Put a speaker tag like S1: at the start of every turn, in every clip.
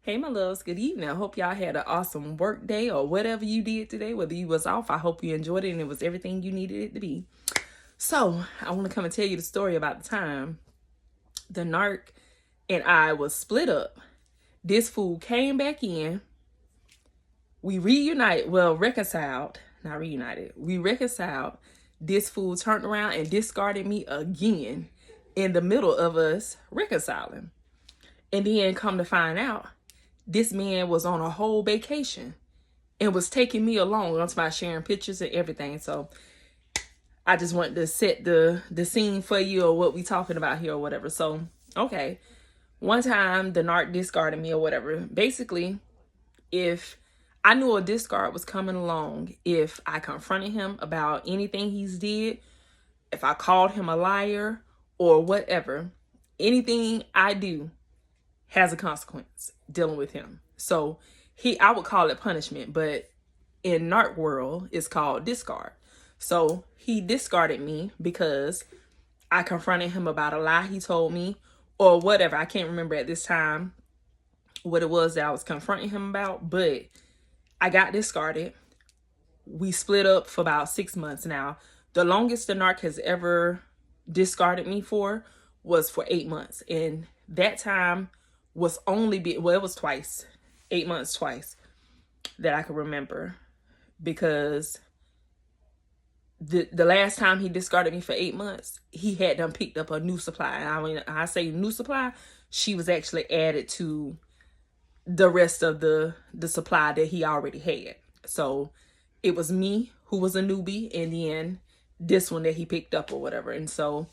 S1: Hey, my loves, good evening. I hope y'all had an awesome work day or whatever you did today. Whether you was off, I hope you enjoyed it and it was everything you needed it to be. So, I want to come and tell you the story about the time the Narc and I was split up. This fool came back in. We reconciled. Not reunited. We reconciled. This fool turned around and discarded me again in the middle of us reconciling. And then come to find out, this man was on a whole vacation and was taking me along onto my sharing pictures and everything. So I just wanted to set the scene for you or what we talking about here or whatever. So, okay. One time the Narc discarded me or whatever. Basically, if I knew a discard was coming along, if I confronted him about anything he's did, if I called him a liar or whatever, anything I do has a consequence dealing with him. So I would call it punishment, but in Narc world, it's called discard. So he discarded me because I confronted him about a lie he told me or whatever. I can't remember at this time what it was that I was confronting him about, but I got discarded. We split up for about 6 months now. The longest the Narc has ever discarded me for was for 8 months. And that time was it was twice, 8 months twice that I could remember, because the last time he discarded me for 8 months, he had done picked up a new supply. I mean, I say new supply, she was actually added to the rest of the supply that he already had. So it was me who was a newbie, and then this one that he picked up or whatever. And so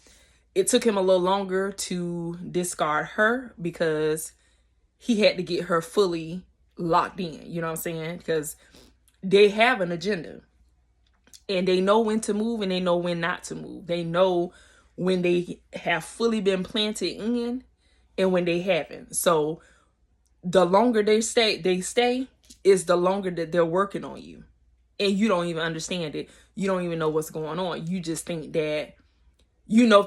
S1: it took him a little longer to discard her because he had to get her fully locked in. You know what I'm saying? Because they have an agenda and they know when to move and they know when not to move. They know when they have fully been planted in and when they haven't. So the longer they stay is the longer that they're working on you. And you don't even understand it. You don't even know what's going on. You just think that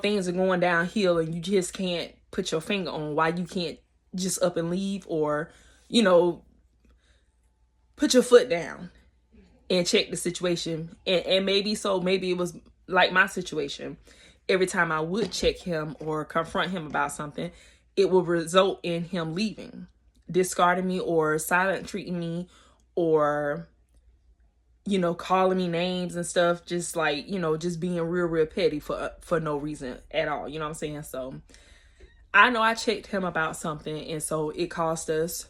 S1: things are going downhill and you just can't put your finger on why you can't just up and leave or, put your foot down and check the situation. And maybe it was like my situation. Every time I would check him or confront him about something, it would result in him leaving, discarding me or silent treating me or, calling me names and stuff, just like, just being real petty for no reason at all. You know what I'm saying? So I know I checked him about something, and so it caused us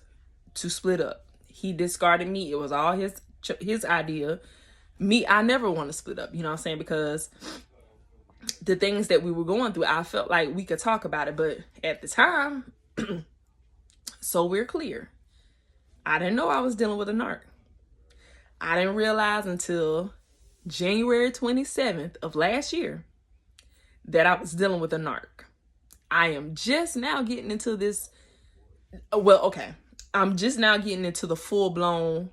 S1: to split up. He discarded me. It was all his idea. Me, I never want to split up, you know what I'm saying? Because the things that we were going through, I felt like we could talk about it. But at the time, so we're clear, I didn't know I was dealing with a Narc. I didn't realize until January 27th of last year that I was dealing with a Narc. I am just now getting into this. I'm just now getting into the full-blown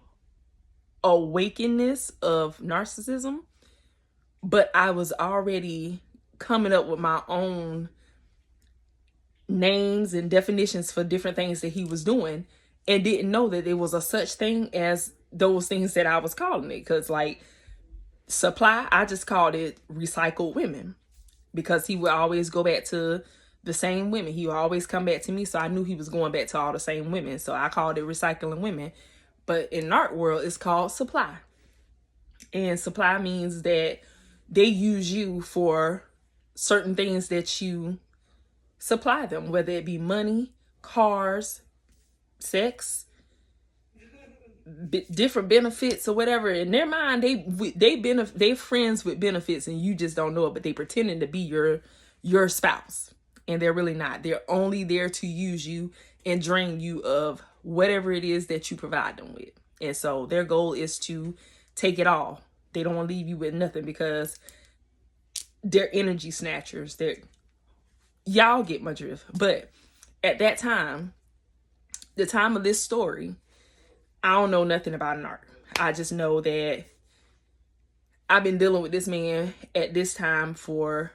S1: awakeness of narcissism, but I was already coming up with my own names and definitions for different things that he was doing and didn't know that there was a such thing as those things that I was calling it. Because like supply, I just called it recycled women, because he would always go back to the same women. He would always come back to me. So I knew he was going back to all the same women. So I called it recycling women. But in Narc world, it's called supply. And supply means that they use you for certain things that you supply them, whether it be money, cars, sex, different benefits or whatever. In their mind, they friends with benefits and you just don't know it, but they pretending to be your spouse. And they're really not. They're only there to use you and drain you of whatever it is that you provide them with. And so their goal is to take it all. They don't want to leave you with nothing because they're energy snatchers. Y'all get my drift. But at that time, the time of this story, I don't know nothing about Narc. I just know that I've been dealing with this man at this time for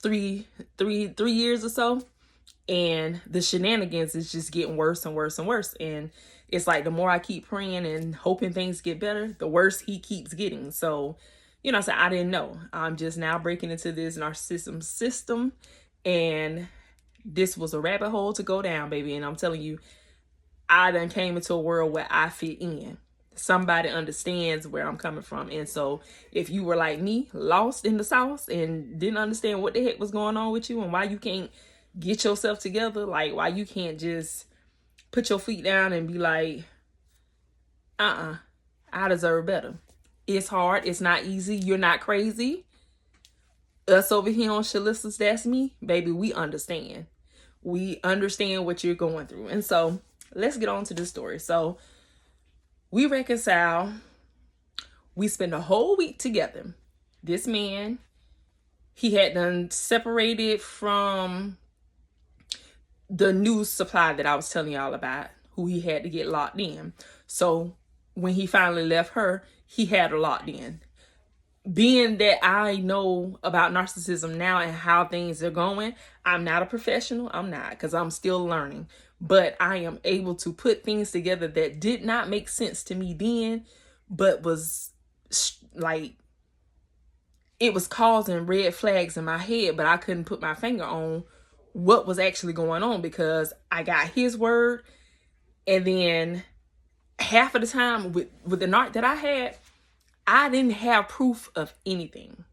S1: three years or so. And the shenanigans is just getting worse and worse and worse. And it's like the more I keep praying and hoping things get better, the worse he keeps getting. So, you know, I didn't know. I'm just now breaking into this narcissism system. And this was a rabbit hole to go down, baby. And I'm telling you, I done came into a world where I fit in. Somebody understands where I'm coming from. And so if you were like me, lost in the sauce and didn't understand what the heck was going on with you and why you can't get yourself together, like why you can't just put your feet down and be like, I deserve better. It's hard. It's not easy. You're not crazy. Us over here on Shalissa's That's Me, baby, we understand. We understand what you're going through. And so let's get on to this story. So we reconcile. We spend a whole week together. This man, he had done separated from the new supply that I was telling y'all about, who he had to get locked in. So when he finally left her, he had her locked in. Being that I know about narcissism now and how things are going, I'm not a professional. I'm not, because I'm still learning. But I am able to put things together that did not make sense to me then, but was like, it was causing red flags in my head, but I couldn't put my finger on what was actually going on because I got his word. And then half of the time with the narc that I had, I didn't have proof of anything.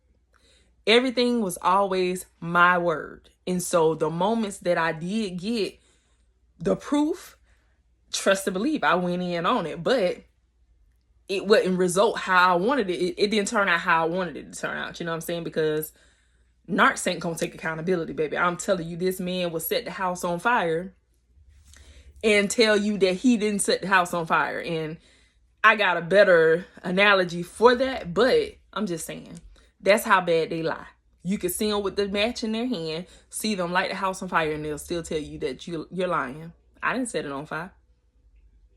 S1: Everything was always my word. And so the moments that I did get the proof, trust and believe, I went in on it, but it wouldn't result how I wanted it. It didn't turn out how I wanted it to turn out. You know what I'm saying? Because narcs ain't gonna take accountability, baby. I'm telling you, this man will set the house on fire and tell you that he didn't set the house on fire. And I got a better analogy for that, but I'm just saying, that's how bad they lie. You can see them with the match in their hand, see them light the house on fire, and they'll still tell you that you're lying. I didn't set it on fire.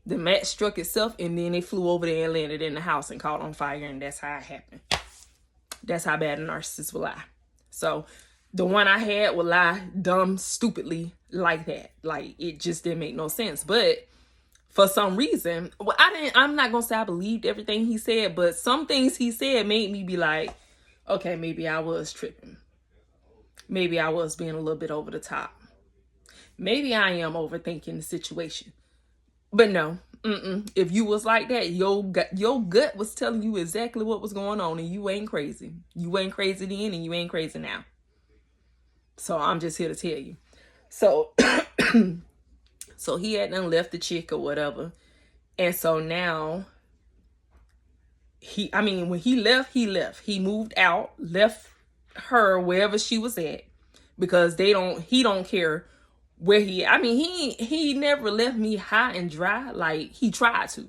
S1: The match struck itself, and then it flew over there and landed in the house and caught on fire, and that's how it happened. That's how bad a narcissist will lie. So the one I had would lie dumb, stupidly like that. Like, it just didn't make no sense. But for some reason, well, I'm not gonna say I believed everything he said, but some things he said made me be like, okay, maybe I was tripping. Maybe I was being a little bit over the top. Maybe I am overthinking the situation. But no, if you was like that, your gut was telling you exactly what was going on, and you ain't crazy. You ain't crazy then, and you ain't crazy now. So I'm just here to tell you. So, so he had done left the chick or whatever. And so now, when he left. He moved out, left her wherever she was at, because he don't care where he never left me high and dry. Like, he tried to,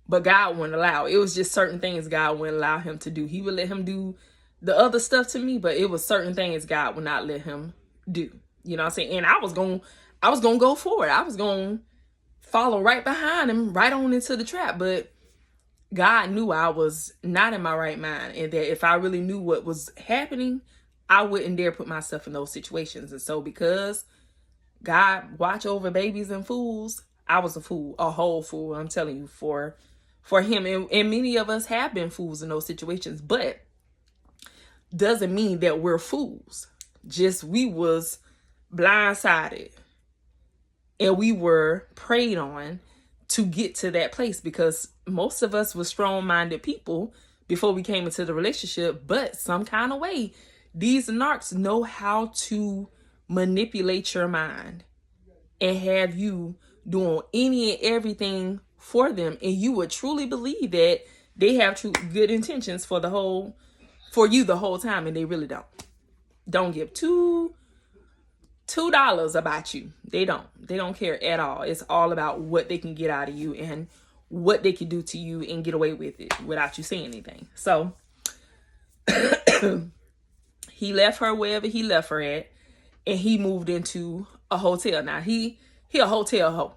S1: but God wouldn't allow. It was just certain things God wouldn't allow him to do. He would let him do the other stuff to me, but it was certain things God would not let him do. You know what I'm saying? And I was gonna go for it. I was gonna follow right behind him, right on into the trap. But God knew I was not in my right mind, and that if I really knew what was happening, I wouldn't dare put myself in those situations. And so, because God watch over babies and fools, I was a fool, a whole fool. I'm telling you, for him. And many of us have been fools in those situations, but doesn't mean that we're fools. Just we was blindsided and we were preyed on to get to that place, because most of us were strong-minded people before we came into the relationship. But some kind of way, these narcs know how to manipulate your mind and have you doing any and everything for them, and you would truly believe that they have good intentions for you the whole time, and they really don't give $2 about you. They don't care at all. It's all about what they can get out of you and what they can do to you and get away with it without you saying anything. So he left her wherever he left her at, and he moved into a hotel. Now he a hotel hoe.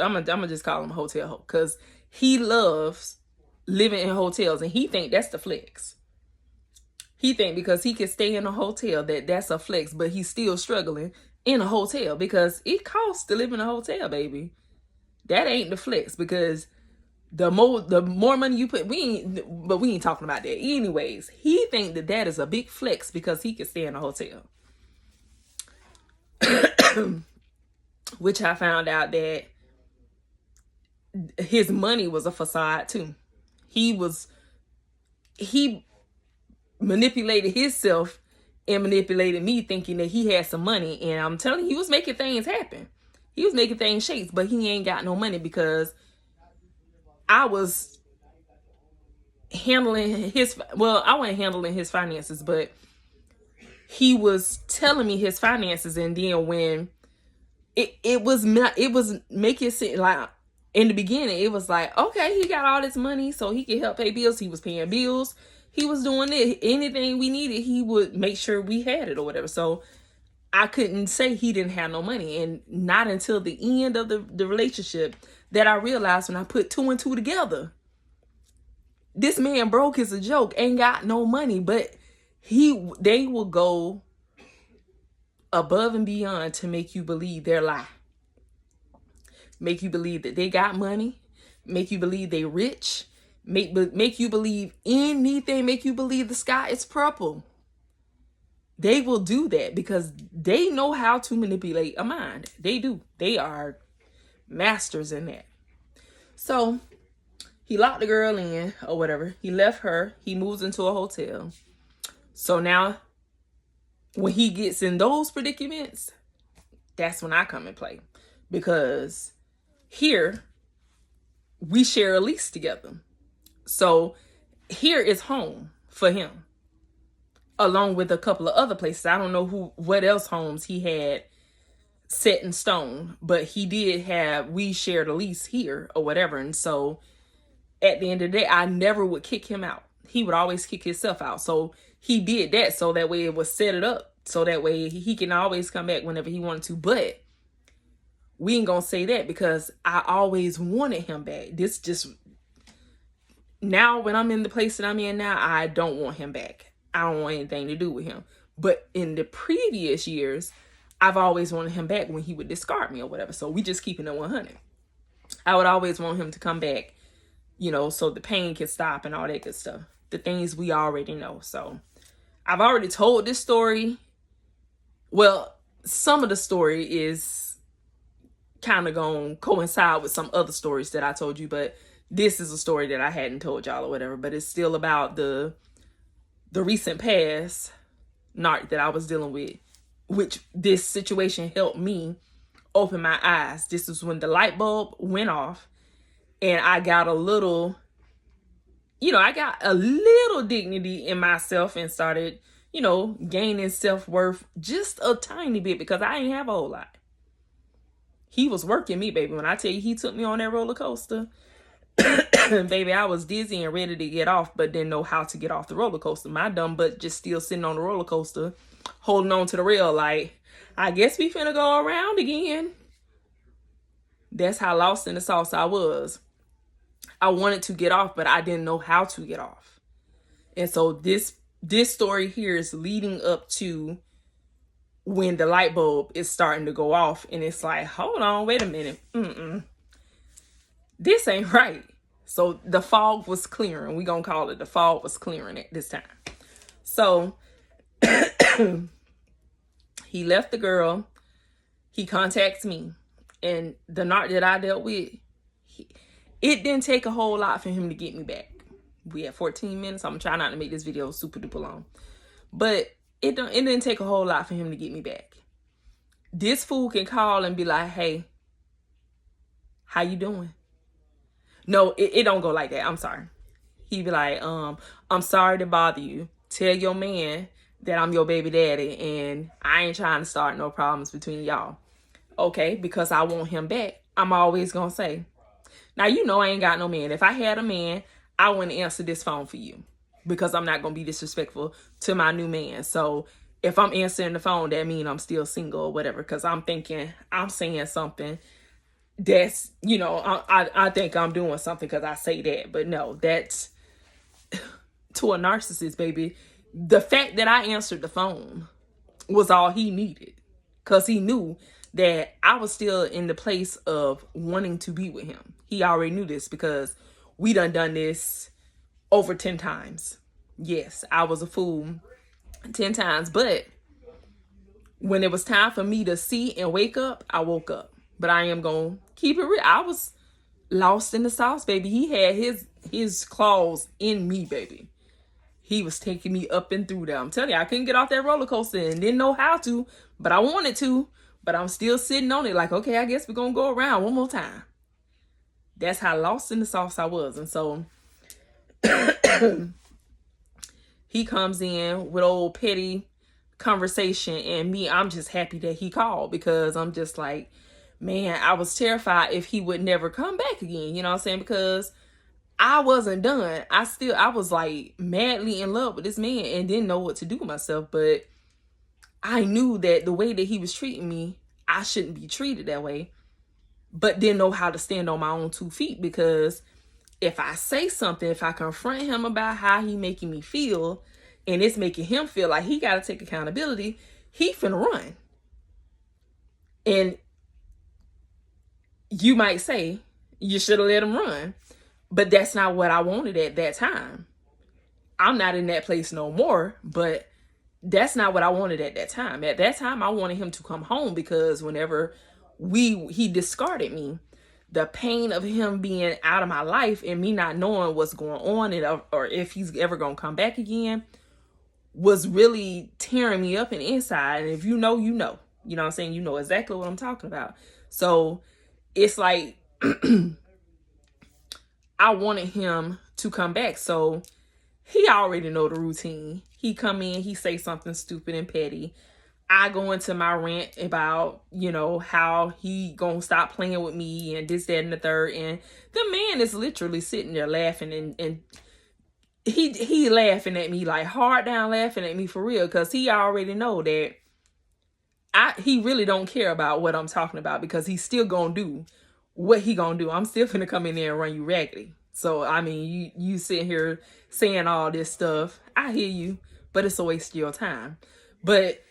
S1: I'm gonna just call him a hotel hoe, because he loves living in hotels, and he think that's the flex. He think because he can stay in a hotel that's a flex, but he's still struggling in a hotel, because it costs to live in a hotel, baby. That ain't the flex, because the more money you put, we ain't talking about that. Anyways, he think that is a big flex because he can stay in a hotel. Which I found out that his money was a facade too. He manipulated himself and manipulated me, thinking that he had some money. And I'm telling you, he was making things happen. He was making things shake, but he ain't got no money because I was handling his, well, I wasn't handling his finances, but he was telling me his finances. And then when it was making it seem like, in the beginning, it was like, okay, he got all this money so he could help pay bills. He was paying bills. He was doing it. Anything we needed, he would make sure we had it or whatever. So I couldn't say he didn't have no money. And not until the end of the relationship that I realized, when I put 2 and 2 together, this man broke is a joke, ain't got no money, but they will go above and beyond to make you believe their lie. Make you believe that they got money, make you believe they rich, make you believe anything, make you believe the sky is purple. They will do that because they know how to manipulate a mind. They do. They are masters in that. So he locked the girl in or whatever. He left her. He moves into a hotel. So now when he gets in those predicaments, that's when I come and play. Because here we share a lease together. So here is home for him, along with a couple of other places. I don't know what else homes he had set in stone, but he did have, we shared a lease here or whatever. And so at the end of the day, I never would kick him out. He would always kick himself out. So he did that so that way it was set it up. So that way he can always come back whenever he wanted to. But we ain't gonna say that because I always wanted him back. This just, now when I'm in the place that I'm in now, I don't want him back. I don't want anything to do with him. But in the previous years, I've always wanted him back when he would discard me or whatever. So we just keeping it 100. I would always want him to come back, you know, so the pain can stop and all that good stuff. The things we already know. So I've already told this story. Well, some of the story is kind of gonna coincide with some other stories that I told you, but this is a story that I hadn't told y'all or whatever. But it's still about the recent past narc that I was dealing with, which this situation helped me open my eyes. This is when the light bulb went off and I got a little, I got a little dignity in myself and started, gaining self-worth just a tiny bit, because I ain't have a whole lot. He was working me, baby. When I tell you he took me on that roller coaster, baby, I was dizzy and ready to get off, but didn't know how to get off the roller coaster. My dumb butt just still sitting on the roller coaster, holding on to the rail like, I guess we finna go around again. That's how lost in the sauce I was. I wanted to get off, but I didn't know how to get off. And so this story here is leading up to when the light bulb is starting to go off, and it's like, hold on, wait a minute. This ain't right. So the fog was clearing. We gonna call it the fog was clearing at this time. So he left the girl. He contacts me. And the narc that I dealt with, it didn't take a whole lot for him to get me back. We had 14 minutes. I'm trying not to make this video super duper long. But it didn't take a whole lot for him to get me back. This fool can call and be like, hey, how you doing? No, it don't go like that. I'm sorry. He be like, I'm sorry to bother you. Tell your man that I'm your baby daddy and I ain't trying to start no problems between y'all. Okay, because I want him back. I'm always gonna say, now I ain't got no man. If I had a man, I wouldn't answer this phone for you, because I'm not gonna be disrespectful to my new man. So if I'm answering the phone, that means I'm still single or whatever, because I'm thinking I'm saying something that's, I think I'm doing something because I say that. But no, that's to a narcissist, baby. The fact that I answered the phone was all he needed. because he knew that I was still in the place of wanting to be with him. He already knew this because we done this over 10 times. Yes, I was a fool 10 times, but when it was time for me to see and wake up, I woke up. But I am going to keep it real. I was lost in the sauce, baby. He had his claws in me, baby. He was taking me up and through there. I'm telling you, I couldn't get off that roller coaster and didn't know how to, but I wanted to. But I'm still sitting on it like, okay, I guess we're going to go around one more time. That's how lost in the sauce I was. And so he comes in with old petty conversation, and me, I'm just happy that he called, because I'm just like, man, I was terrified if he would never come back again. You know what I'm saying? Because I wasn't done. I was like madly in love with this man and didn't know what to do with myself. But I knew that the way that he was treating me, I shouldn't be treated that way, but didn't know how to stand on my own 2 feet. Because if I say something, if I confront him about how he making me feel, and it's making him feel like he got to take accountability, he finna run. And you might say, you should have let him run. But that's not what I wanted at that time. I'm not in that place no more, but that's not what I wanted at that time. At that time, I wanted him to come home, because whenever he discarded me, the pain of him being out of my life and me not knowing what's going on, and or if he's ever going to come back again, was really tearing me up and inside. And if you know, you know. You know what I'm saying? You know exactly what I'm talking about. So it's like I wanted him to come back. So he already know the routine. He come in, he say something stupid and petty. I go into my rant about, how he gonna stop playing with me and this, that, and the third. And the man is literally sitting there laughing, and he laughing at me, like hard down laughing at me for real, because he already know that he really don't care about what I'm talking about, because he's still gonna do what he gonna do. I'm still gonna come in there and run you raggedy. So, I mean, you sitting here saying all this stuff. I hear you, but it's a waste of your time. But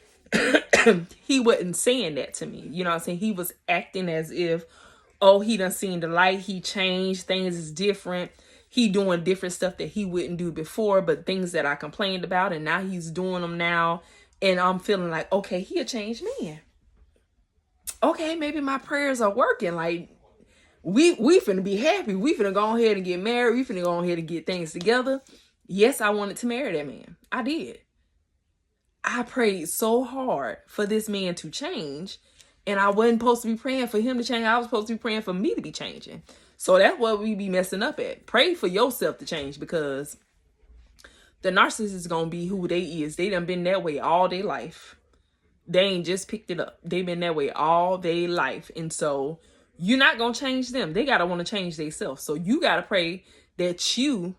S1: he wasn't saying that to me. You know what I'm saying? He was acting as if, oh, he done seen the light. He changed. Things is different. He doing different stuff that he wouldn't do before, but things that I complained about, and now he's doing them now. And I'm feeling like, okay, he a changed man. Okay, maybe my prayers are working. Like, we finna be happy. We finna go ahead and get married. We finna go ahead and get things together. Yes, I wanted to marry that man. I did. I prayed so hard for this man to change, and I wasn't supposed to be praying for him to change. I was supposed to be praying for me to be changing. So that's what we be messing up at. Pray for yourself to change, because the narcissist is going to be who they is. They done been that way all their life. They ain't just picked it up. They been that way all their life. And so you're not going to change them. They got to want to change themselves. So you got to pray that you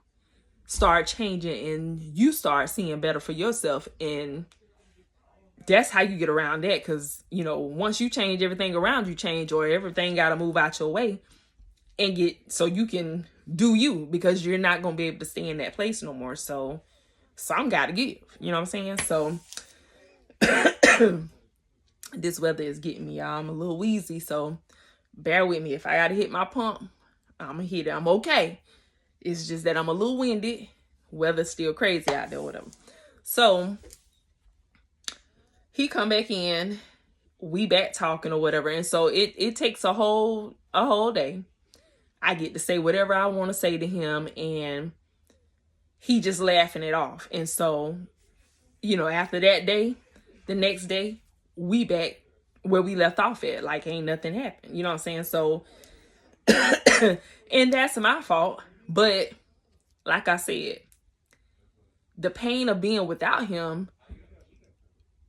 S1: start changing and you start seeing better for yourself. And that's how you get around that. Because, once you change, everything around you change, or everything got to move out your way and so you can do you, because you're not going to be able to stay in that place no more. So some got to give, you know what I'm saying? So this weather is getting me, y'all. I'm a little wheezy, so bear with me. If I got to hit my pump, I'm going to hit it. I'm okay. It's just that I'm a little winded. Weather's still crazy out there, whatever. So he come back in, we back talking or whatever. And so it takes a whole day. I get to say whatever I want to say to him, and he just laughing it off. And so, after that day, the next day, we back where we left off at, like ain't nothing happened. You know what I'm saying? So, and that's my fault. But like I said, the pain of being without him,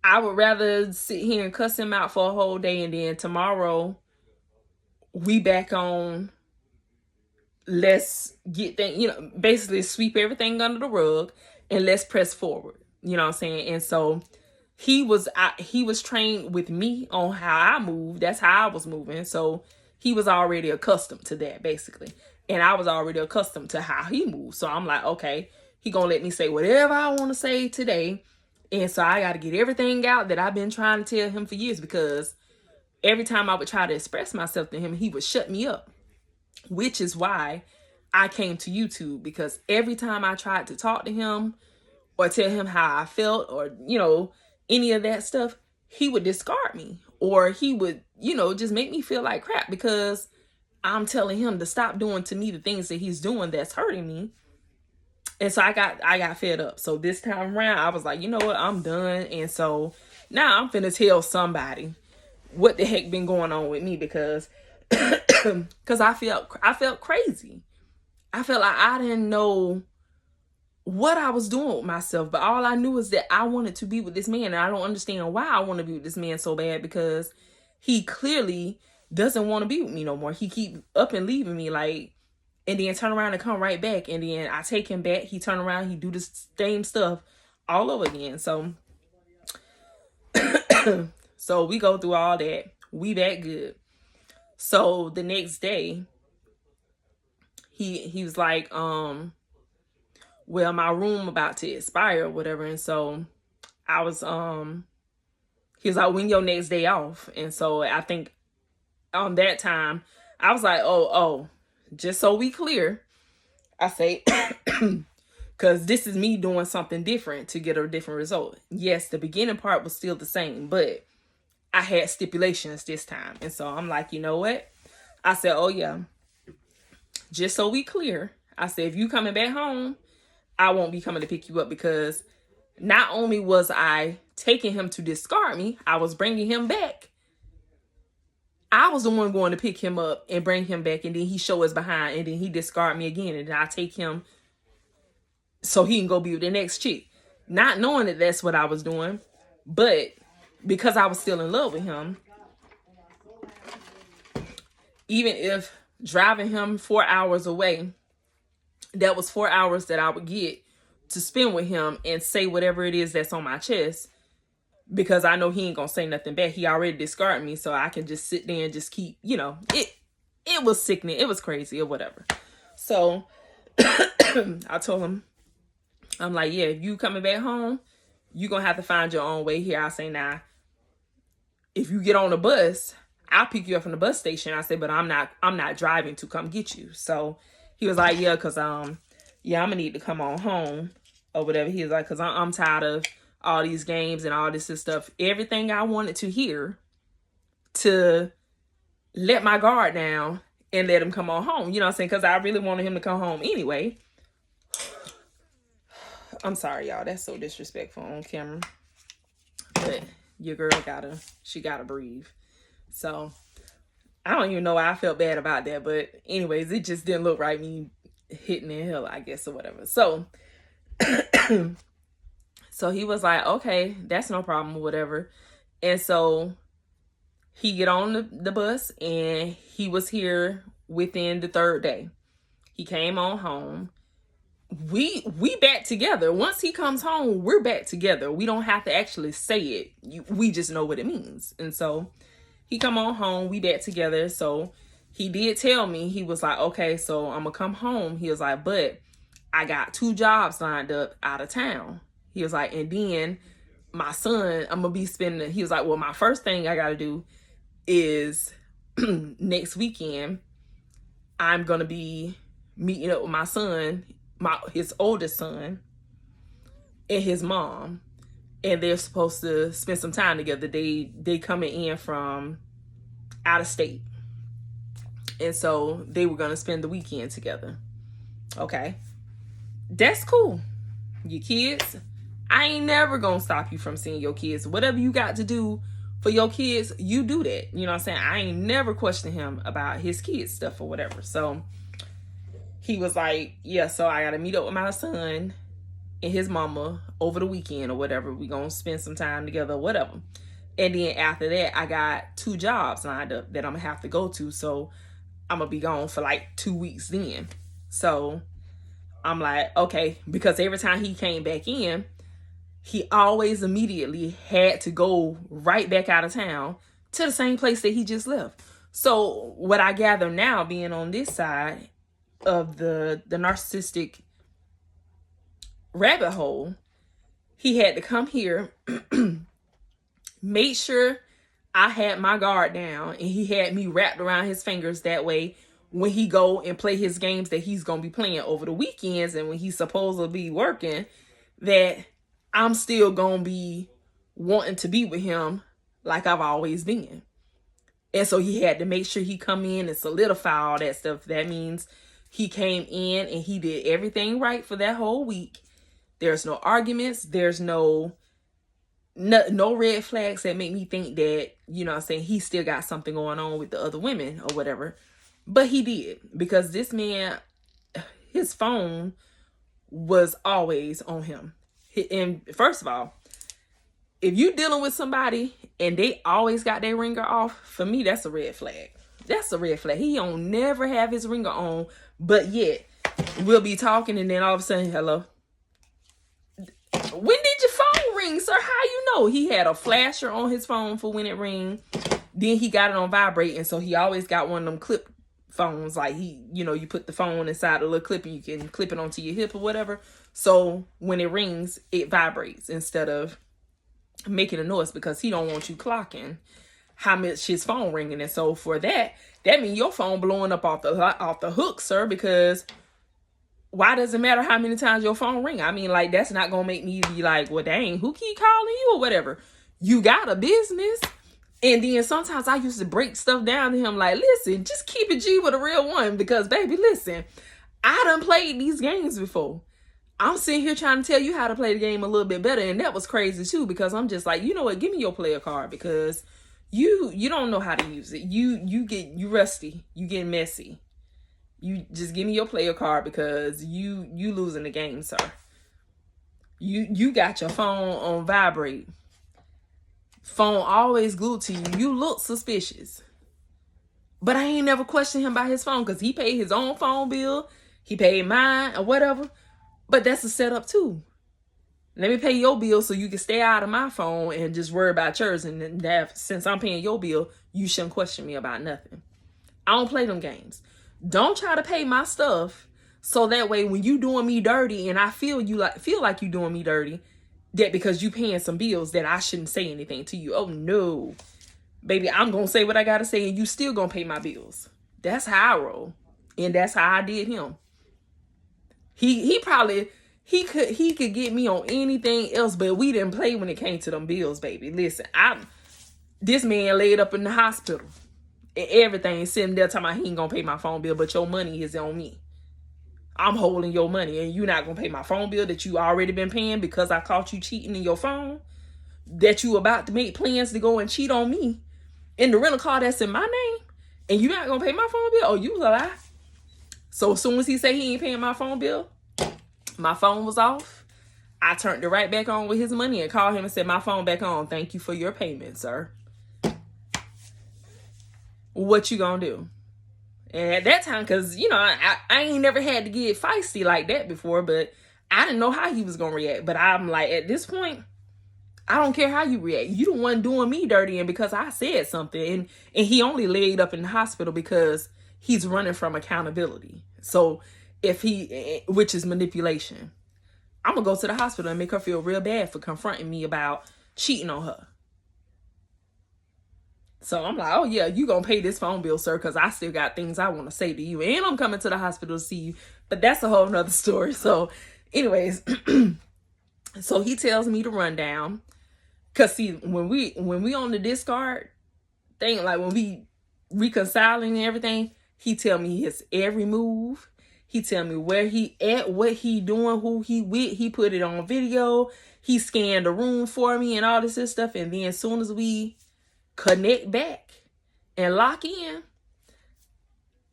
S1: I would rather sit here and cuss him out for a whole day, and then tomorrow we back on, let's get things, basically sweep everything under the rug and let's press forward. You know what I'm saying? And so he was trained with me on how I move. That's how I was moving. So he was already accustomed to that, basically. And I was already accustomed to how he moved. So I'm like, okay, he gonna let me say whatever I want to say today, And so I got to get everything out that I've been trying to tell him for years, because every time I would try to express myself to him, he would shut me up, which is why I came to YouTube, because every time I tried to talk to him or tell him how I felt, or, you know, any of that stuff, he would discard me, or he would, you know, just make me feel like crap because I'm telling him to stop doing to me the things that he's doing that's hurting me. And so I got fed up. So this time around, I was like, you know what, I'm done. And so now I'm finna tell somebody what the heck been going on with me, because I felt crazy. I felt like I didn't know what I was doing with myself, but all I knew is that I wanted to be with this man, and I don't understand why I want to be with this man so bad, because he clearly doesn't want to be with me no more. He keep up and leaving me, like, and then turn around and come right back, and then I take him back, he turn around, he do the same stuff all over again. So so we go through all that, we back good. So the next day, he was like, well, my room about to expire or whatever. And so I was, he was like, when your next day off? And so I think on that time, I was like, oh, just so we clear, I say, because this is me doing something different to get a different result. Yes, the beginning part was still the same, but I had stipulations this time. And so I'm like, you know what? I said, oh yeah, just so we clear, I said, if you coming back home, I won't be coming to pick you up, because not only was I taking him to discard me, I was bringing him back. I was the one going to pick him up and bring him back, and then he show us behind, and then he discard me again, and then I take him so he can go be with the next chick. Not knowing that that's what I was doing, but because I was still in love with him, even if driving him 4 hours away, that was 4 hours that I would get to spend with him and say whatever it is that's on my chest, because I know he ain't gonna say nothing back. He already discarded me, so I can just sit there and just keep, you know, it was sickening, it was crazy or whatever. So I told him, I'm like, yeah, if you coming back home, you gonna have to find your own way here. I say, nah, if you get on the bus, I'll pick you up from the bus station. I said, but I'm not driving to come get you. So he was like, yeah, because yeah, I'm gonna need to come on home or whatever. He was like, because I'm tired of all these games and all this stuff. Everything I wanted to hear to let my guard down and let him come on home. You know what I'm saying? Because I really wanted him to come home anyway. I'm sorry, y'all. That's so disrespectful on camera. But your girl gotta breathe. So I don't even know why I felt bad about that. But anyways, it just didn't look right, me hitting the hill, I guess, or whatever. So so he was like, okay, that's no problem or whatever. And so he get on the bus, and he was here within the third day. He came on home. We back together. Once he comes home, we're back together. We don't have to actually say it. We just know what it means. And so he come on home, we back together. So he did tell me, he was like, okay, so I'm gonna come home. He was like, but I got 2 jobs lined up out of town. He was like, and then my son, I'm gonna be spending, he was like, well, my first thing I gotta do is next weekend, I'm gonna be meeting up with my son, his oldest son, and his mom, and they're supposed to spend some time together. They coming in from out of state, and so they were gonna spend the weekend together. Okay, that's cool. Your kids, I ain't never gonna stop you from seeing your kids. Whatever you got to do for your kids, you do that. You know what I'm saying? I ain't never questioned him about his kids stuff or whatever. So he was like, yeah, so I gotta meet up with my son and his mama over the weekend or whatever. We gonna spend some time together or whatever. And then after that, I got 2 jobs lined up that I'm gonna have to go to. So I'm gonna be gone for like 2 weeks then. So I'm like, okay, because every time he came back in, he always immediately had to go right back out of town to the same place that he just left. So what I gather now, being on this side of the narcissistic rabbit hole, He had to come here, make sure I had my guard down, and he had me wrapped around his fingers. That way, when he go and play his games that he's going to be playing over the weekends, and when he's supposed to be working, that I'm still going to be wanting to be with him like I've always been. And so he had to make sure he come in and solidify all that stuff. That means he came in and he did everything right for that whole week. There's no arguments. There's no red flags that make me think that, you know what I'm saying, he still got something going on with the other women or whatever. But he did, because this man, his phone was always on him. And first of all, if you dealing with somebody and they always got their ringer off, for me, that's a red flag. That's a red flag. He don't never have his ringer on, but yet we'll be talking and then all of a sudden, hello. When did your phone ring, sir? How you know? He had a flasher on his phone for when it rang. Then he got it on vibrate, and so he always got one of them clip phones. Like you put the phone inside a little clip and you can clip it onto your hip or whatever. So when it rings, it vibrates instead of making a noise, because he don't want you clocking how much his phone ringing. And so for that means your phone blowing up off the hook, sir, because why does it matter how many times your phone ring? I mean, like, that's not gonna make me be like, well, dang, who keep calling you or whatever. You got a business. And then sometimes I used to break stuff down to him like, listen, just keep it G with a real one, because baby, listen, I done played these games before. I'm sitting here trying to tell you how to play the game a little bit better. And that was crazy too, because I'm just like, you know what, give me your player card, because you don't know how to use it. You rusty, you get messy. You just give me your player card, because you losing the game, sir. You got your phone on vibrate. Phone always glued to you. You look suspicious. But I ain't never questioned him about his phone, because he paid his own phone bill. He paid mine or whatever. But that's a setup too. Let me pay your bill so you can stay out of my phone and just worry about yours. And that, since I'm paying your bill, you shouldn't question me about nothing. I don't play them games. Don't try to pay my stuff so that way when you doing me dirty and I feel like you doing me dirty, that because you paying some bills that I shouldn't say anything to you. Oh no, baby, I'm gonna say what I gotta say and you still gonna pay my bills. That's how I roll, and that's how I did him. He could get me on anything else, but we didn't play when it came to them bills, baby. Listen, this man laid up in the hospital. And everything, sitting there talking about he ain't gonna pay my phone bill, but your money is on me. I'm holding your money, and you're not gonna pay my phone bill that you already been paying because I caught you cheating in your phone, that you about to make plans to go and cheat on me in the rental car that's in my name, and you not gonna pay my phone bill? Oh, you was a lie. So as soon as he said he ain't paying my phone bill, my phone was off. I turned it right back on with his money and called him and said, my phone back on. Thank you for your payment, sir. What you gonna do? And at that time, because, I ain't never had to get feisty like that before, but I didn't know how he was gonna react. But I'm like, at this point, I don't care how you react. You the one doing me dirty, and because I said something, and he only laid up in the hospital because he's running from accountability. So which is manipulation, I'm gonna go to the hospital and make her feel real bad for confronting me about cheating on her. So I'm like, oh yeah, you gonna pay this phone bill, sir, because I still got things I want to say to you, and I'm coming to the hospital to see you. But that's a whole nother story. So anyways, so he tells me to run down, because see, when we on the discard thing, like when we reconciling and everything, he tell me his every move. He tell me where he at, what he doing, who he with. He put it on video. He scanned the room for me and all this stuff. And then as soon as we connect back and lock in,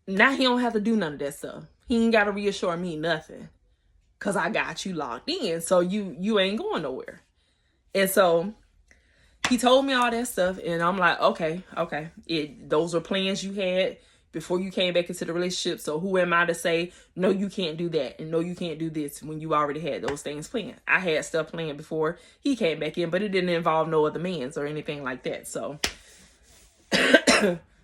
S1: now he don't have to do none of that stuff. He ain't got to reassure me nothing, because I got you locked in. So you ain't going nowhere. And so he told me all that stuff, and I'm like, okay. Those are plans you had before you came back into the relationship. So who am I to say, no, you can't do that, and no, you can't do this, when you already had those things planned? I had stuff planned before he came back in, but it didn't involve no other mans or anything like that. So,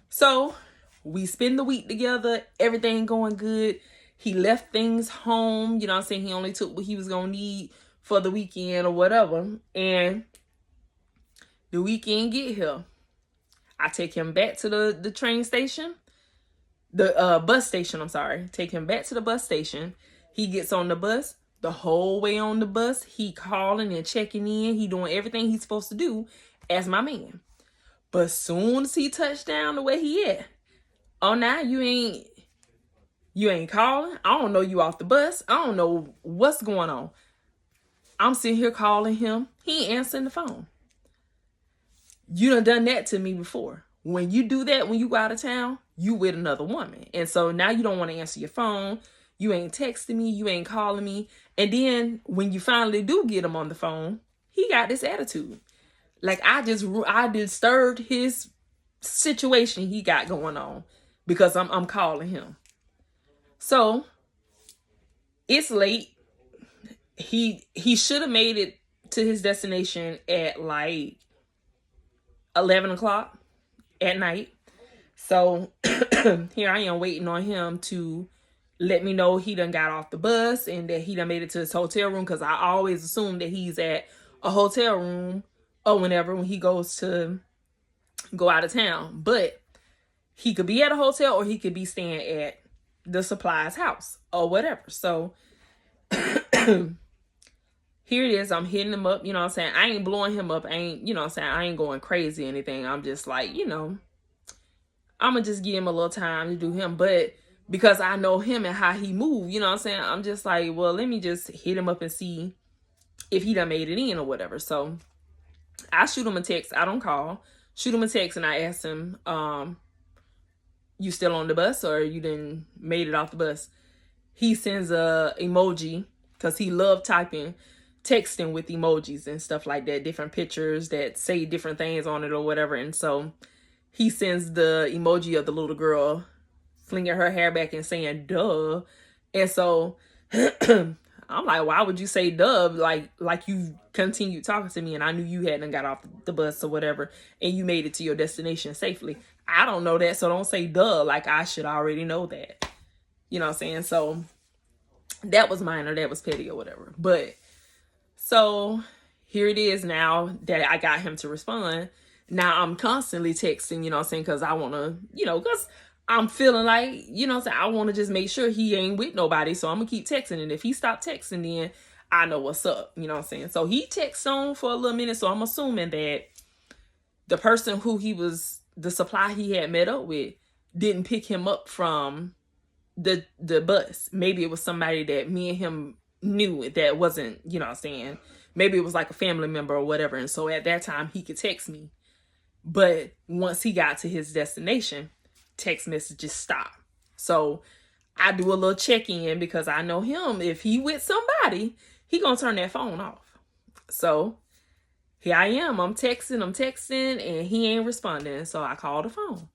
S1: so we spend the week together, everything going good. He left things home, you know what I'm saying? He only took what he was going to need for the weekend or whatever. And the weekend get here. I take him back to the train station. The bus station, I'm sorry. Take him back to the bus station. He gets on the bus. The whole way on the bus, he calling and checking in. He doing everything he's supposed to do as my man. But soon as he touched down the way he at, oh, now you ain't calling. I don't know you off the bus. I don't know what's going on. I'm sitting here calling him. He ain't answering the phone. You done that to me before. When you do that, when you go out of town, you with another woman. And so now you don't want to answer your phone. You ain't texting me. You ain't calling me. And then when you finally do get him on the phone, he got this attitude. Like I disturbed his situation he got going on because I'm calling him. So it's late. He should have made it to his destination at like 11 o'clock at night. So here I am waiting on him to let me know he done got off the bus and that he done made it to his hotel room, because I always assume that he's at a hotel room or whenever when he goes to go out of town. But he could be at a hotel or he could be staying at the supplies house or whatever. So here it is. I'm hitting him up. You know what I'm saying? I ain't blowing him up. I ain't, you know what I'm saying? I ain't going crazy or anything. I'm just like, you know, I'm going to just give him a little time to do him. But because I know him and how he move, you know what I'm saying? I'm just like, well, let me just hit him up and see if he done made it in or whatever. So I shoot him a text. I don't call. Shoot him a text and I ask him, you still on the bus or you done made it off the bus? He sends a emoji because he loved texting with emojis and stuff like that, different pictures that say different things on it or whatever. And so he sends the emoji of the little girl flinging her hair back and saying, duh. And so I'm like, why would you say duh? Like you continued talking to me and I knew you hadn't got off the bus or whatever and you made it to your destination safely. I don't know that, so don't say duh like I should already know that. You know what I'm saying? So that was minor, that was petty or whatever. But so here it is now that I got him to respond. Now I'm constantly texting, you know what I'm saying? Because I want to, you know, because I'm feeling like, you know what I'm saying? I want to just make sure he ain't with nobody. So I'm going to keep texting. And if he stopped texting, then I know what's up. You know what I'm saying? So he texts on for a little minute. So I'm assuming that the person who the supply he had met up with didn't pick him up from the bus. Maybe it was somebody that me and him knew that wasn't, you know what I'm saying? Maybe it was like a family member or whatever. And so at that time he could text me. But once he got to his destination, text messages stopped. So I do a little check-in because I know him. If he with somebody, he gonna turn that phone off. So here I am. I'm texting, and he ain't responding. So I call the phone.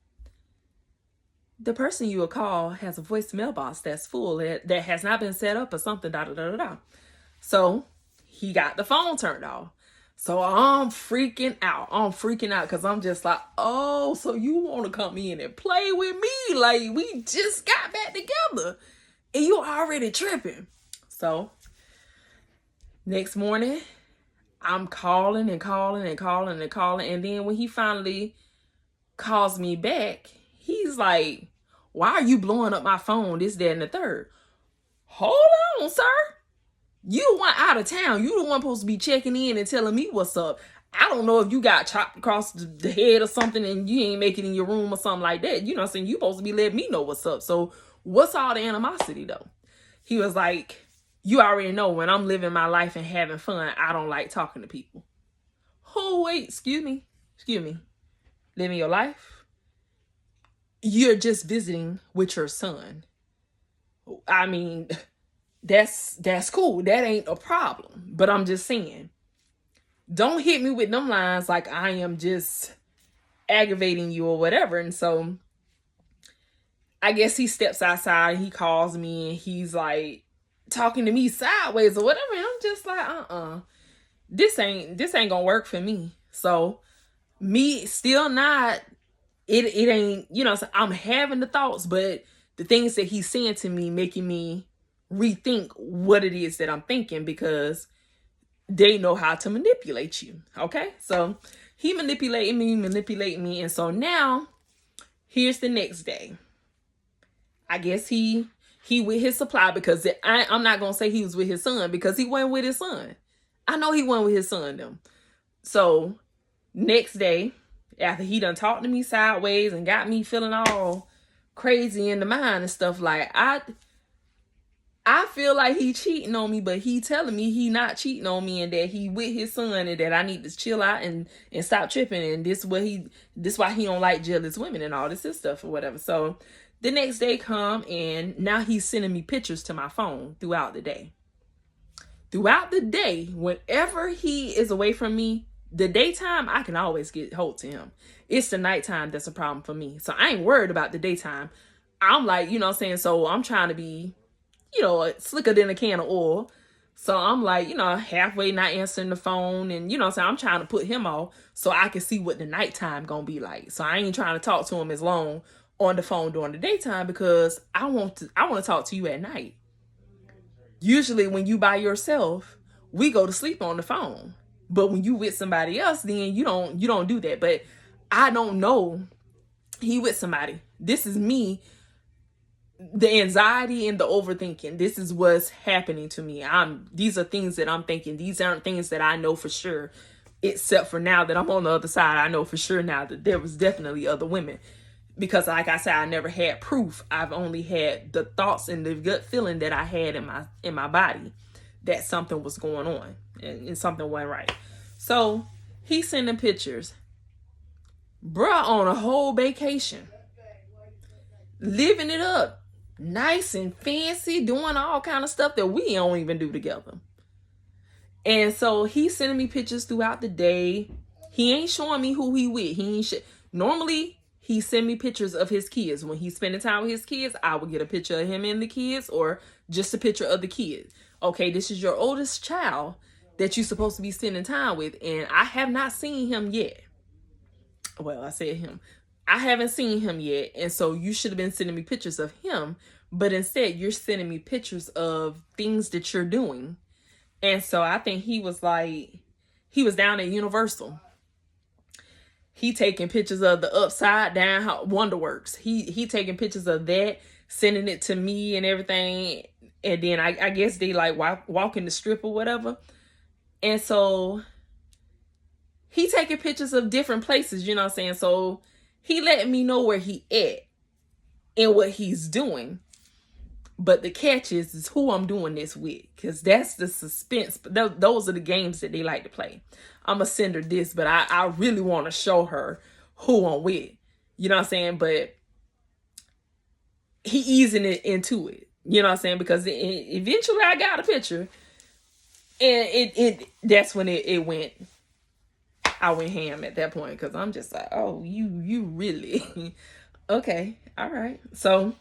S1: The person you will call has a voicemail box that's full that has not been set up or something, da-da-da-da-da. So he got the phone turned off. So I'm freaking out. Because I'm just like, oh, so you want to come in and play with me? Like, we just got back together and you already tripping. So next morning, I'm calling. And then when he finally calls me back, he's like, why are you blowing up my phone? This, that, and the third. Hold on, sir. You the one out of town. You the one supposed to be checking in and telling me what's up. I don't know if you got chopped across the head or something and you ain't make it in your room or something like that. You know what I'm saying? You supposed to be letting me know what's up. So what's all the animosity though? He was like, you already know when I'm living my life and having fun, I don't like talking to people. Oh, wait, excuse me. Living your life? You're just visiting with your son. I mean, that's cool. That ain't a problem. But I'm just saying, don't hit me with them lines like I am just aggravating you or whatever. And so I guess he steps outside and he calls me and he's like talking to me sideways or whatever. And I'm just like, this ain't gonna work for me. So me still not, it ain't, you know, so I'm having the thoughts, but the things that he's saying to me making me rethink what it is that I'm thinking, because they know how to manipulate you. Okay, so he manipulating me, and so now here's the next day. I guess he with his supply, because I'm not gonna say he was with his son, because he wasn't with his son. I know he wasn't with his son them. So next day, after he done talked to me sideways and got me feeling all crazy in the mind and stuff, like I feel like he cheating on me, but he telling me he not cheating on me, and that he with his son, and that I need to chill out and stop tripping, and this why he don't like jealous women and all this stuff or whatever. So the next day come, and now he's sending me pictures to my phone throughout the day. Throughout the day, whenever he is away from me, the daytime, I can always get hold to him. It's the nighttime that's a problem for me. So I ain't worried about the daytime. I'm like, you know what I'm saying? So I'm trying to be, slicker than a can of oil. So I'm like, halfway not answering the phone, and so I'm trying to put him off so I can see what the nighttime gonna be like. So I ain't trying to talk to him as long on the phone during the daytime, because I want to talk to you at night. Usually when you by yourself, we go to sleep on the phone. But when you with somebody else, then you don't do that. But I don't know he with somebody. This is me. The anxiety and the overthinking. This is what's happening to me. These are things that I'm thinking. These aren't things that I know for sure. Except for now that I'm on the other side, I know for sure now that there was definitely other women. Because like I said, I never had proof. I've only had the thoughts and the gut feeling that I had in my body that something was going on and something wasn't right. So he's sending pictures. Bruh on a whole vacation. Living it up. Nice and fancy. Doing all kind of stuff that we don't even do together. And so he's sending me pictures throughout the day. He ain't showing me who he with. Normally, he send me pictures of his kids. When he's spending time with his kids, I would get a picture of him and the kids, or just a picture of the kids. Okay, this is your oldest child that you're supposed to be spending time with, and I have not seen him yet. Well, I said him. I haven't seen him yet, and so you should have been sending me pictures of him, but instead you're sending me pictures of things that you're doing. And so I think he was down at Universal. He taking pictures of the upside down Wonderworks. He taking pictures of that, sending it to me and everything. And then I guess they like walking the strip or whatever. And so he taking pictures of different places, you know what I'm saying? So he letting me know where he at and what he's doing. But the catch is who I'm doing this with, because that's the suspense. Those are the games that they like to play. I'm going to send her this, but I really want to show her who I'm with. You know what I'm saying? But he easing it into it. You know what I'm saying? Because eventually I got a picture. And that's when it went. I went ham at that point, because I'm just like, oh, you really? Okay. All right. So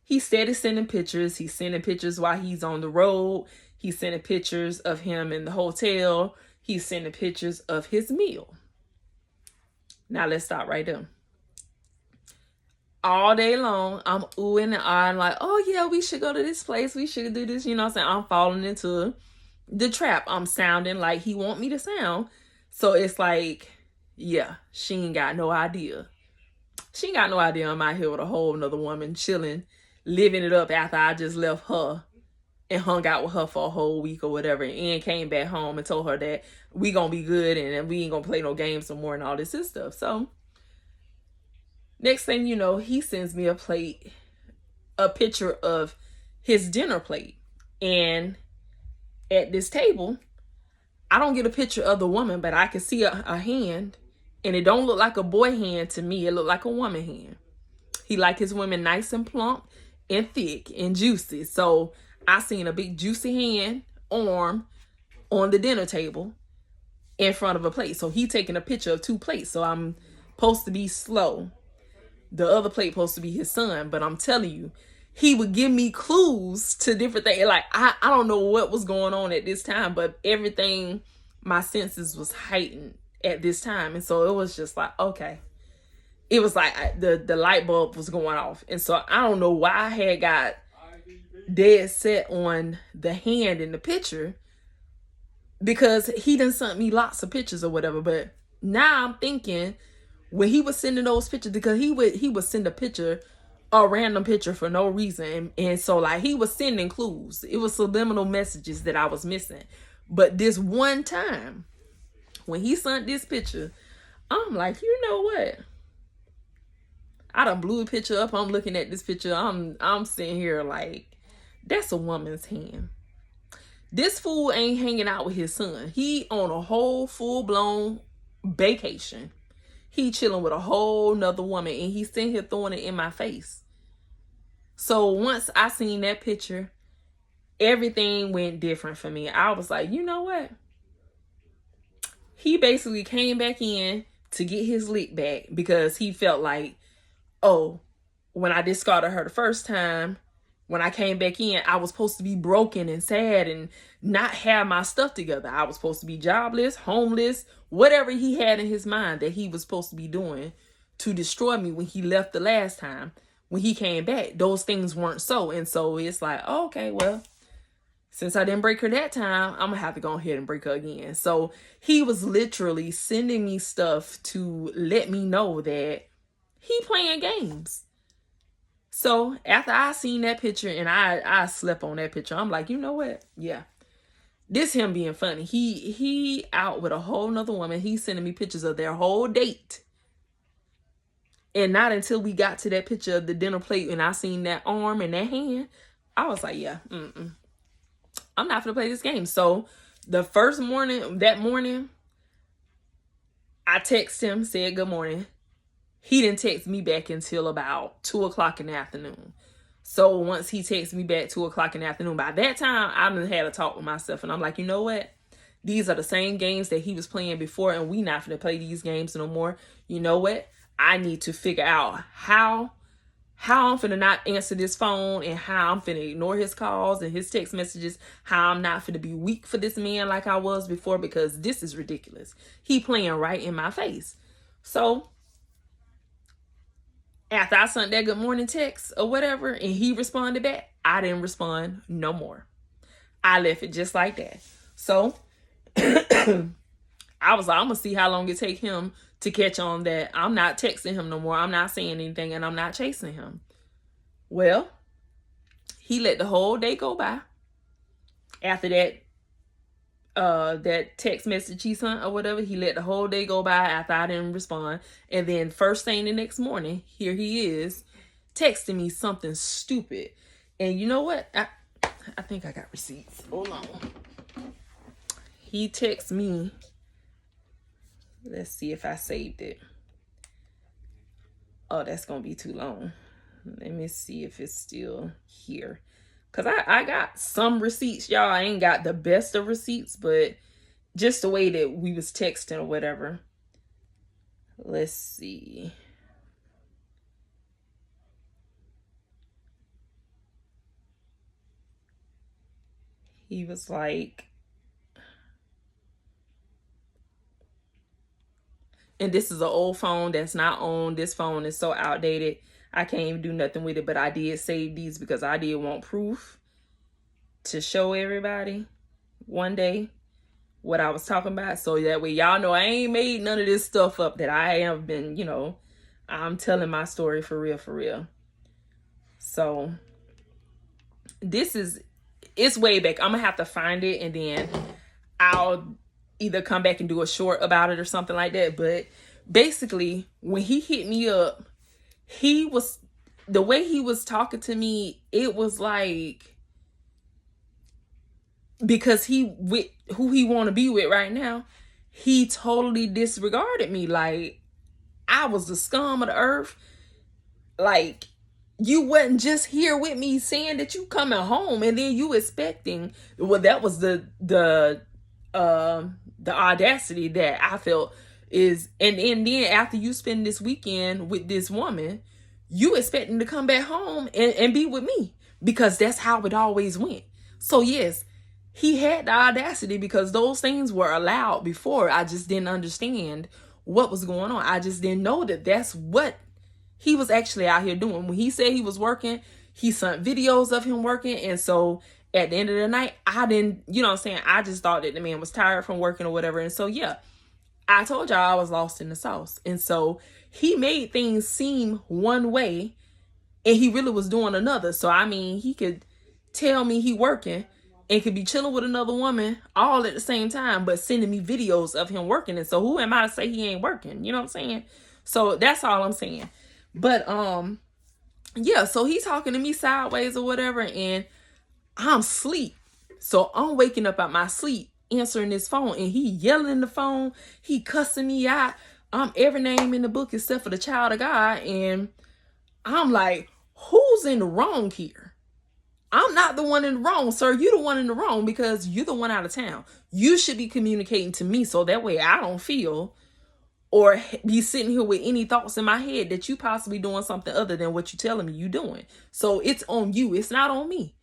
S1: he started sending pictures. He's sending pictures while he's on the road. He's sending pictures of him in the hotel. He's sending pictures of his meal. Now let's stop right there. All day long, I'm oohing and ahhing like, oh yeah, we should go to this place. We should do this. You know what I'm saying? I'm falling into the trap. I'm sounding like he want me to sound. So it's like, yeah, she ain't got no idea. She ain't got no idea I'm out here with a whole nother woman chilling, living it up after I just left her and hung out with her for a whole week or whatever, and came back home and told her that we gonna be good and we ain't gonna play no games no more and all this stuff. So next thing you know, he sends me a picture of his dinner plate. And at this table, I don't get a picture of the woman, but I can see a hand, and it don't look like a boy hand to me. It look like a woman hand. He like his women nice and plump and thick and juicy. So I seen a big juicy hand, arm on the dinner table in front of a plate. So he taking a picture of two plates. So I'm supposed to be slow. The other plate supposed to be his son. But I'm telling you, he would give me clues to different things. Like, I don't know what was going on at this time, but everything, my senses was heightened at this time. And so it was just like, okay. It was like the light bulb was going off. And so I don't know why I had got dead set on the hand in the picture. because he done sent me lots of pictures or whatever. But now I'm thinking, when he was sending those pictures, because he would send a random picture for no reason, and so like he was sending clues. It was subliminal messages that I was missing. But this one time when he sent this picture, I'm like, you know what? I done blew a picture up. I'm looking at this picture. I'm sitting here like, that's a woman's hand. This fool ain't hanging out with his son. He on a whole full-blown vacation. He chilling with a whole nother woman, and he's sitting here throwing it in my face. So once I seen that picture, everything went different for me. I was like, you know what? He basically came back in to get his lick back because he felt like, oh, when I discarded her the first time, when I came back in, I was supposed to be broken and sad and not have my stuff together. I was supposed to be jobless, homeless, whatever he had in his mind that he was supposed to be doing to destroy me when he left the last time. When he came back, those things weren't so. And so it's like, oh, okay, well, since I didn't break her that time, I'm going to have to go ahead and break her again. So he was literally sending me stuff to let me know that he playing games. So after I seen that picture and I slept on that picture, I'm like, you know what? Yeah, this him being funny. He out with a whole nother woman. He's sending me pictures of their whole date. And not until we got to that picture of the dinner plate and I seen that arm and that hand, I was like, yeah, I'm not gonna play this game. So the first morning, that morning, I texted him, said good morning. He didn't text me back until about 2 o'clock in the afternoon. So once he texted me back 2 o'clock in the afternoon, by that time, I done had a talk with myself. And I'm like, you know what? These are the same games that he was playing before, and we not gonna play these games no more. You know what? I need to figure out how I'm finna not answer this phone, and how I'm finna ignore his calls and his text messages, how I'm not finna be weak for this man like I was before, because this is ridiculous. He playing right in my face. So after I sent that good morning text or whatever, and he responded back, I didn't respond no more. I left it just like that. So I was like, I'm gonna see how long it take him to catch on that I'm not texting him no more. I'm not saying anything, and I'm not chasing him. Well, he let the whole day go by. After that text message he sent or whatever, he let the whole day go by after I didn't respond. And then first thing the next morning, here he is texting me something stupid. And you know what? I think I got receipts. Hold on. He texts me. Let's see if I saved it. Oh, that's going to be too long. Let me see if it's still here. Because I got some receipts, y'all. I ain't got the best of receipts, but just the way that we was texting or whatever. Let's see. He was like, and this is an old phone that's not on. This phone is so outdated. I can't even do nothing with it, but I did save these because I did want proof to show everybody one day what I was talking about. So that way y'all know I ain't made none of this stuff up, that I have been, you know, I'm telling my story for real, for real. So this is, it's way back. I'm gonna have to find it, and then I'll either come back and do a short about it or something like that. But basically, when he hit me up, he was, the way he was talking to me, it was like, because he with who he want to be with right now, he totally disregarded me. Like I was the scum of the earth. Like you wasn't just here with me saying that you coming home, and then you expecting, well, that was the audacity that I felt is, and then after you spend this weekend with this woman, you expecting to come back home and be with me, because that's how it always went. So yes, he had the audacity, because those things were allowed before. I just didn't understand what was going on. I just didn't know that that's what he was actually out here doing. When he said he was working, he sent videos of him working. And so at the end of the night, I didn't, you know what I'm saying? I just thought that the man was tired from working or whatever. And so, yeah, I told y'all I was lost in the sauce. And so he made things seem one way and he really was doing another. So, I mean, he could tell me he working and could be chilling with another woman all at the same time, but sending me videos of him working. And so who am I to say he ain't working? You know what I'm saying? So that's all I'm saying. But, yeah, so he's talking to me sideways or whatever, and I'm asleep. So I'm waking up out my sleep, answering this phone, and he yelling in the phone. He cussing me out. I'm every name in the book except for the child of God. And I'm like, who's in the wrong here? I'm not the one in the wrong, sir. You're the one in the wrong because you're the one out of town. You should be communicating to me so that way I don't feel or be sitting here with any thoughts in my head that you possibly doing something other than what you telling me you doing. So it's on you. It's not on me.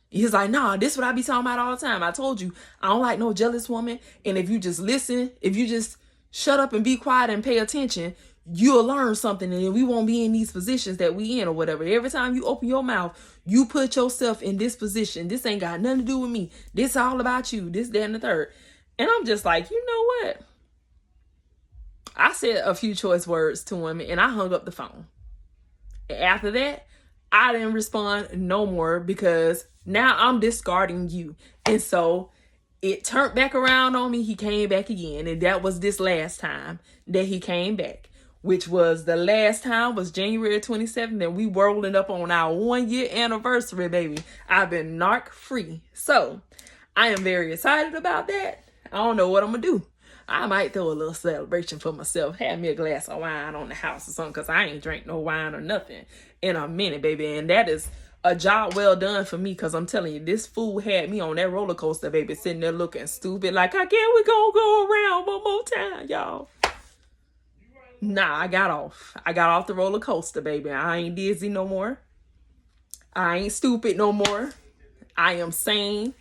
S1: He's like, nah, this is what I be talking about all the time. I told you, I don't like no jealous woman. And if you just listen, if you just shut up and be quiet and pay attention, you'll learn something and we won't be in these positions that we in or whatever. Every time you open your mouth, you put yourself in this position. This ain't got nothing to do with me. This all about you. This, that, and the third. And I'm just like, you know what? I said a few choice words to him and I hung up the phone. After that, I didn't respond no more because now I'm discarding you. And so it turned back around on me. He came back again. And that was this last time that he came back, which was the last time was January 27th. And we rolling up on our 1 year anniversary, baby. I've been narc free. So I am very excited about that. I don't know what I'm going to do. I might throw a little celebration for myself. Have me a glass of wine on the house or something, because I ain't drank no wine or nothing in a minute, baby. And that is a job well done for me, because I'm telling you, this fool had me on that roller coaster, baby, sitting there looking stupid. Like, I can't we gonna go around one more time, y'all? Nah, I got off. I got off the roller coaster, baby. I ain't dizzy no more. I ain't stupid no more. I am sane.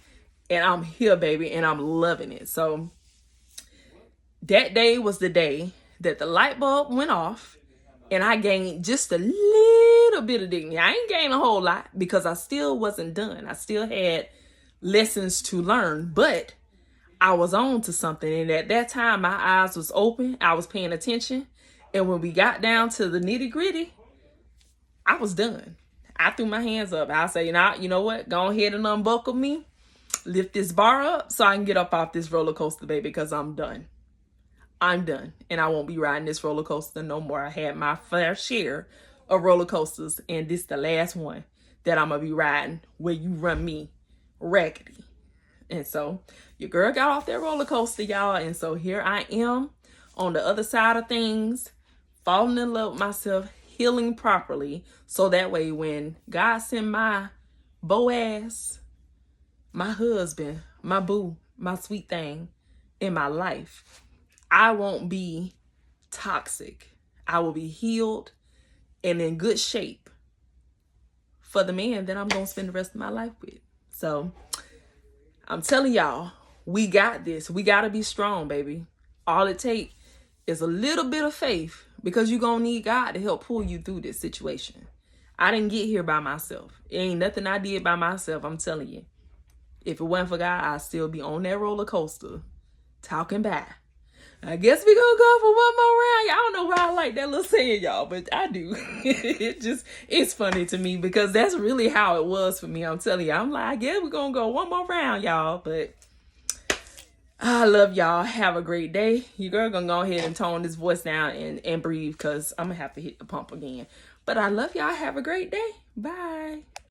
S1: And I'm here, baby. And I'm loving it. So that day was the day that the light bulb went off and I gained just a little bit of dignity. I ain't gained a whole lot because I still wasn't done. I still had lessons to learn, but I was on to something. And at that time, my eyes was open. I was paying attention. And when we got down to the nitty gritty, I was done. I threw my hands up. I say, you know what? Go ahead and unbuckle me. Lift this bar up so I can get up off this roller coaster, baby, because I'm done. I'm done. And I won't be riding this roller coaster no more. I had my fair share of roller coasters. And this is the last one that I'm going to be riding where you run me raggedy. And so your girl got off that roller coaster, y'all. And so here I am on the other side of things, falling in love with myself, healing properly. So that way when God send my Boaz, my husband, my boo, my sweet thing in my life, I won't be toxic. I will be healed and in good shape for the man that I'm going to spend the rest of my life with. So I'm telling y'all, we got this. We got to be strong, baby. All it takes is a little bit of faith, because you're going to need God to help pull you through this situation. I didn't get here by myself. It ain't nothing I did by myself, I'm telling you. If it wasn't for God, I'd still be on that roller coaster talking back. I guess we gonna go for one more round. I don't know why I like that little saying, y'all, but I do. It's funny to me because that's really how it was for me. I'm telling you, I'm like, I guess we're gonna go one more round, y'all. But I love y'all. Have a great day. Your girl gonna go ahead and tone this voice down and breathe, because I'm gonna have to hit the pump again. But I love y'all. Have a great day. Bye.